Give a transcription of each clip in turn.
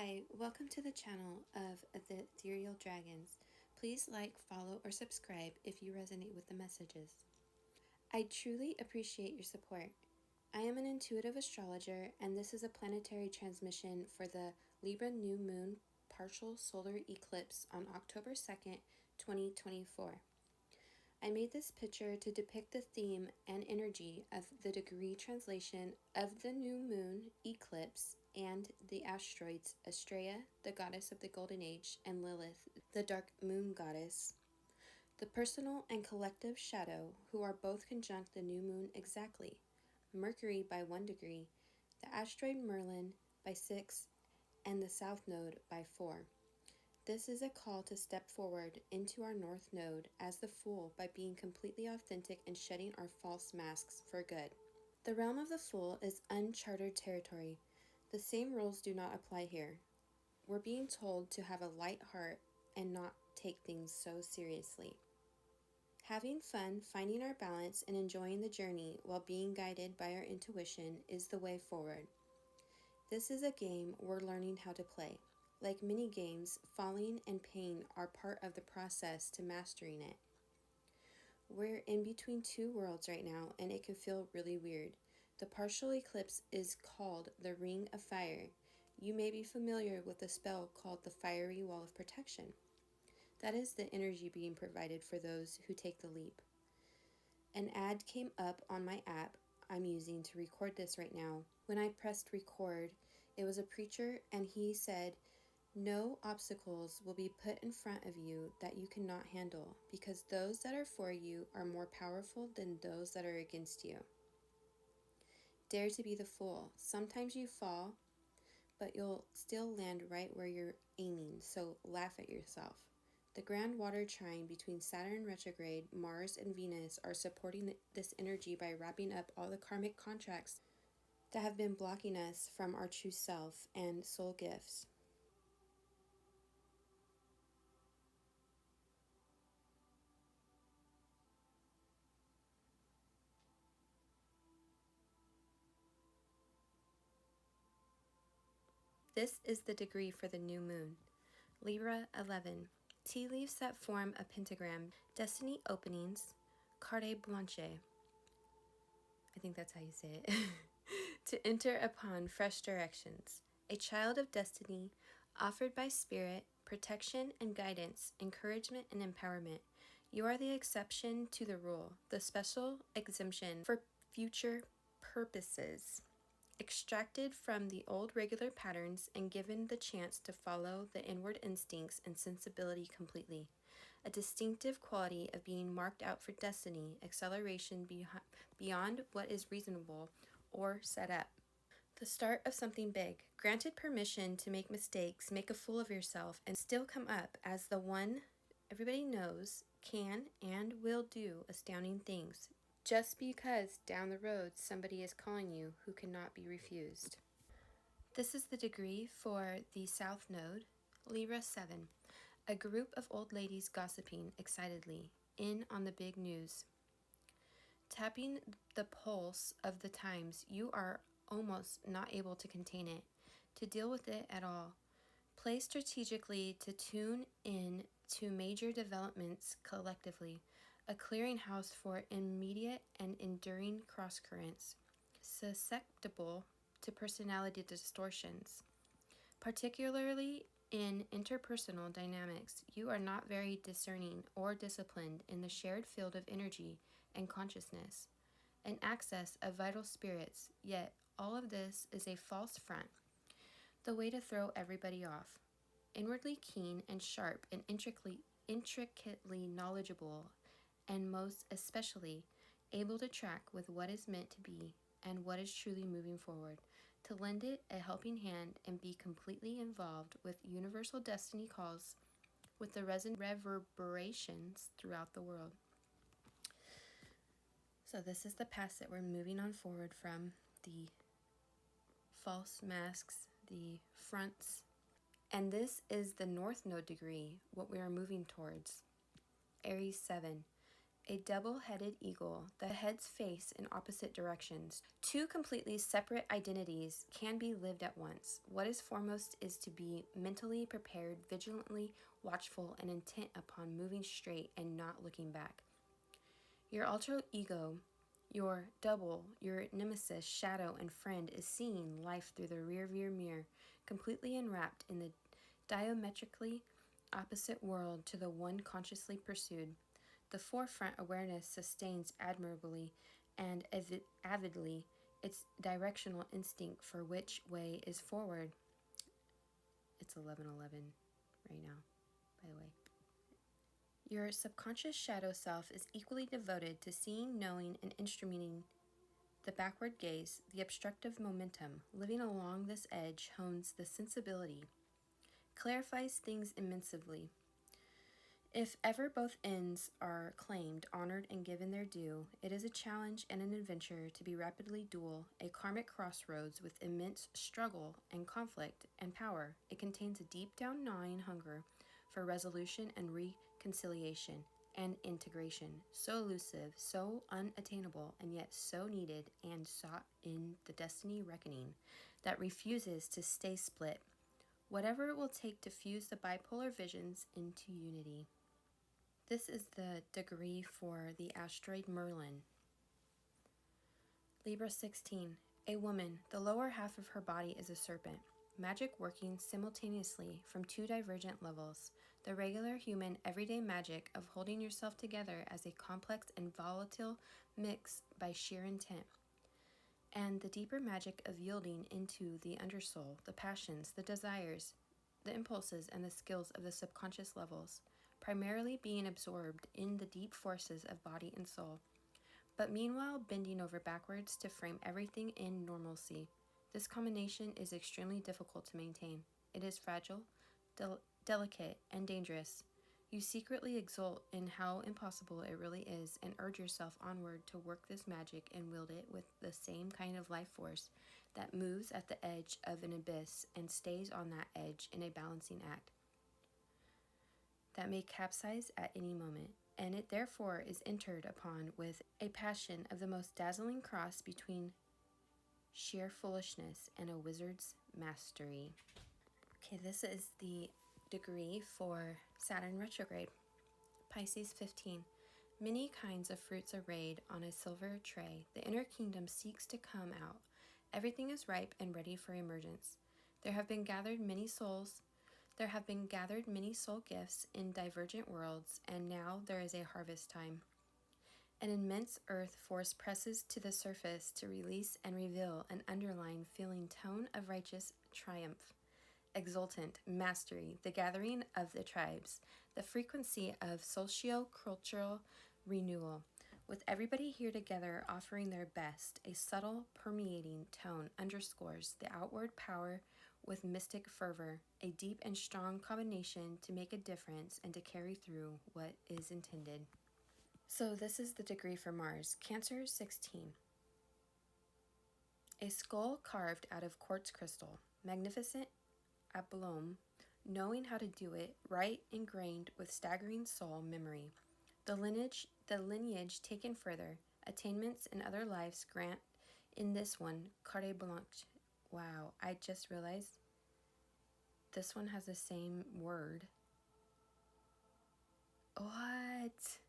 Hi, welcome to the channel of the Ethereal Dragons. Please like, follow, or subscribe if you resonate with the messages. I truly appreciate your support. I am an intuitive astrologer, and this is a planetary transmission for the Libra new moon partial solar eclipse on October 2nd, 2024. I made this picture to depict the theme and energy of the degree translation of the new moon eclipse and the asteroids Astrea, the goddess of the golden age, and Lilith, the dark moon goddess. The personal and collective shadow, who are both conjunct the new moon exactly. Mercury by 1 degree, the asteroid Merlin by 6, and the south node by 4. This is a call to step forward into our North Node as the Fool by being completely authentic and shedding our false masks for good. The realm of the Fool is uncharted territory. The same rules do not apply here. We're being told to have a light heart and not take things so seriously. Having fun, finding our balance, and enjoying the journey while being guided by our intuition is the way forward. This is a game we're learning how to play. Like many games, falling and pain are part of the process to mastering it. We're in between two worlds right now, and it can feel really weird. The partial eclipse is called the Ring of Fire. You may be familiar with the spell called the Fiery Wall of Protection. That is the energy being provided for those who take the leap. An ad came up on my app I'm using to record this right now. When I pressed record, it was a preacher, and he said, "No obstacles will be put in front of you that you cannot handle, because those that are for you are more powerful than those that are against you." Dare to be the fool. Sometimes you fall, but you'll still land right where you're aiming, so laugh at yourself. The grand water trine between Saturn retrograde, Mars, and Venus are supporting this energy by wrapping up all the karmic contracts that have been blocking us from our true self and soul gifts. This is the degree for the new moon. Libra 11. Tea leaves that form a pentagram. Destiny openings. Carte blanche. I think that's how you say it. To enter upon fresh directions. A child of destiny, offered by spirit, protection and guidance, encouragement and empowerment. You are the exception to the rule, the special exemption for future purposes. Extracted from the old regular patterns and given the chance to follow the inward instincts and sensibility completely. A distinctive quality of being marked out for destiny, acceleration beyond what is reasonable or set up. The start of something big. Granted permission to make mistakes, make a fool of yourself, and still come up as the one everybody knows can and will do astounding things, just because down the road somebody is calling you who cannot be refused. This is the degree for the South Node, Libra 7. A group of old ladies gossiping excitedly, in on the big news. Tapping the pulse of the times, you are almost not able to contain it, to deal with it at all. Play strategically to tune in to major developments collectively, a clearinghouse for immediate and enduring crosscurrents, susceptible to personality distortions. Particularly in interpersonal dynamics, you are not very discerning or disciplined in the shared field of energy and consciousness, an access of vital spirits, yet all of this is a false front, the way to throw everybody off. Inwardly keen and sharp and intricately knowledgeable, and most especially able to track with what is meant to be and what is truly moving forward, to lend it a helping hand and be completely involved with universal destiny calls with the reverberations throughout the world. So this is the past that we're moving on forward from, the false masks, the fronts. And this is the North Node degree, what we are moving towards. Aries 7. A double-headed eagle, the heads face in opposite directions. Two completely separate identities can be lived at once. What is foremost is to be mentally prepared, vigilantly watchful, and intent upon moving straight and not looking back. Your alter ego, your double, your nemesis, shadow, and friend is seeing life through the rearview mirror, completely enwrapped in the diametrically opposite world to the one consciously pursued. The forefront awareness sustains admirably and avidly its directional instinct for which way is forward. It's 11:11 right now, by the way. Your subconscious shadow self is equally devoted to seeing, knowing, and instrumenting the backward gaze, the obstructive momentum. Living along this edge hones the sensibility, clarifies things immensely. If ever both ends are claimed, honored, and given their due, it is a challenge and an adventure to be rapidly dual, a karmic crossroads with immense struggle and conflict and power. It contains a deep down gnawing hunger for resolution and reconciliation and integration, so elusive, so unattainable, and yet so needed and sought in the destiny reckoning that refuses to stay split, whatever it will take to fuse the bipolar visions into unity. This is the degree for the asteroid Merlin. Libra 16. A woman, the lower half of her body is a serpent. Magic working simultaneously from two divergent levels. The regular human everyday magic of holding yourself together as a complex and volatile mix by sheer intent. And the deeper magic of yielding into the undersoul, the passions, the desires, the impulses, and the skills of the subconscious levels, primarily being absorbed in the deep forces of body and soul, but meanwhile bending over backwards to frame everything in normalcy. This combination is extremely difficult to maintain. It is fragile, delicate, and dangerous. You secretly exult in how impossible it really is and urge yourself onward to work this magic and wield it with the same kind of life force that moves at the edge of an abyss and stays on that edge in a balancing act that may capsize at any moment, and it therefore is entered upon with a passion of the most dazzling cross between sheer foolishness and a wizard's mastery. Okay, this is the degree for Saturn retrograde. Pisces 15. Many kinds of fruits arrayed on a silver tray. The inner kingdom seeks to come out. Everything is ripe and ready for emergence. There have been gathered many soul gifts in divergent worlds, and now there is a harvest time. An immense earth force presses to the surface to release and reveal an underlying feeling tone of righteous triumph, exultant mastery, the gathering of the tribes, the frequency of socio-cultural renewal, with everybody here together offering their best. A subtle permeating tone underscores the outward power with mystic fervor, a deep and strong combination to make a difference and to carry through what is intended. So this is the degree for Mars. Cancer 16. A skull carved out of quartz crystal, magnificent aplomb, knowing how to do it, right ingrained with staggering soul memory. The lineage taken further, attainments in other lives grant in this one, carte blanche. Wow, I just realized this one has the same word. What?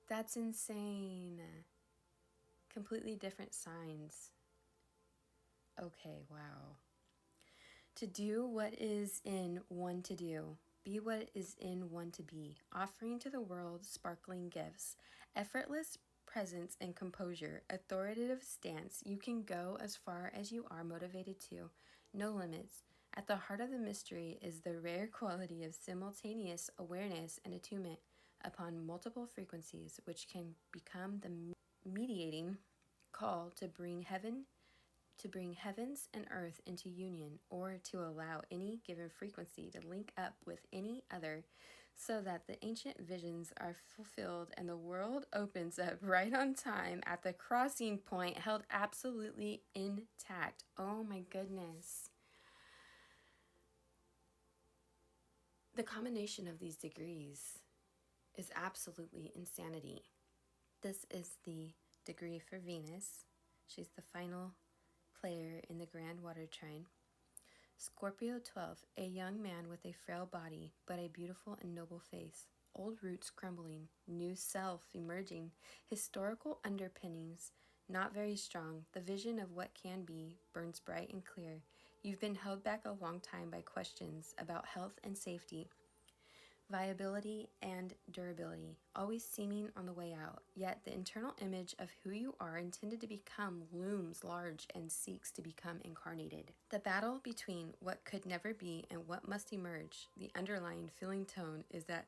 That's insane. Completely different signs. Okay, wow. To do what is in one to do. Be what is in one to be. Offering to the world sparkling gifts. Effortless presence and composure. Authoritative stance. You can go as far as you are motivated to. No limits. At the heart of the mystery is the rare quality of simultaneous awareness and attunement upon multiple frequencies, which can become the mediating call to bring heavens and earth into union, or to allow any given frequency to link up with any other, so that the ancient visions are fulfilled and the world opens up right on time at the crossing point, held absolutely intact. Oh my goodness. The combination of these degrees is absolutely insanity. This is the degree for Venus. She's the final player in the Grand Water Trine. Scorpio 12, a young man with a frail body, but a beautiful and noble face. Old roots crumbling, new self emerging, historical underpinnings not very strong. The vision of what can be burns bright and clear. You've been held back a long time by questions about health and safety, viability and durability, always seeming on the way out. Yet the internal image of who you are intended to become looms large and seeks to become incarnated. The battle between what could never be and what must emerge, the underlying feeling tone is that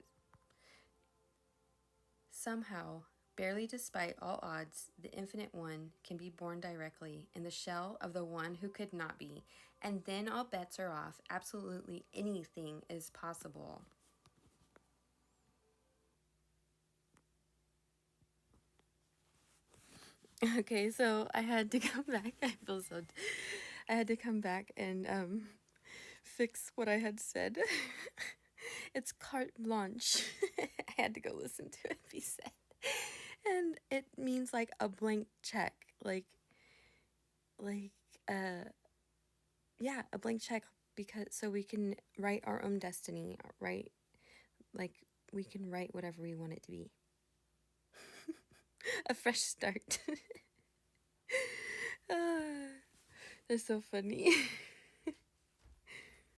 somehow, barely despite all odds, the infinite one can be born directly in the shell of the one who could not be, and then all bets are off. Absolutely anything is possible. Okay, so I had to come back. I had to come back and fix what I had said. It's carte blanche. I had to go listen to it be said. And it means like a blank check. Like yeah, a blank check, because so we can write our own destiny, right? Like we can write whatever we want it to be. A fresh start. They're so funny.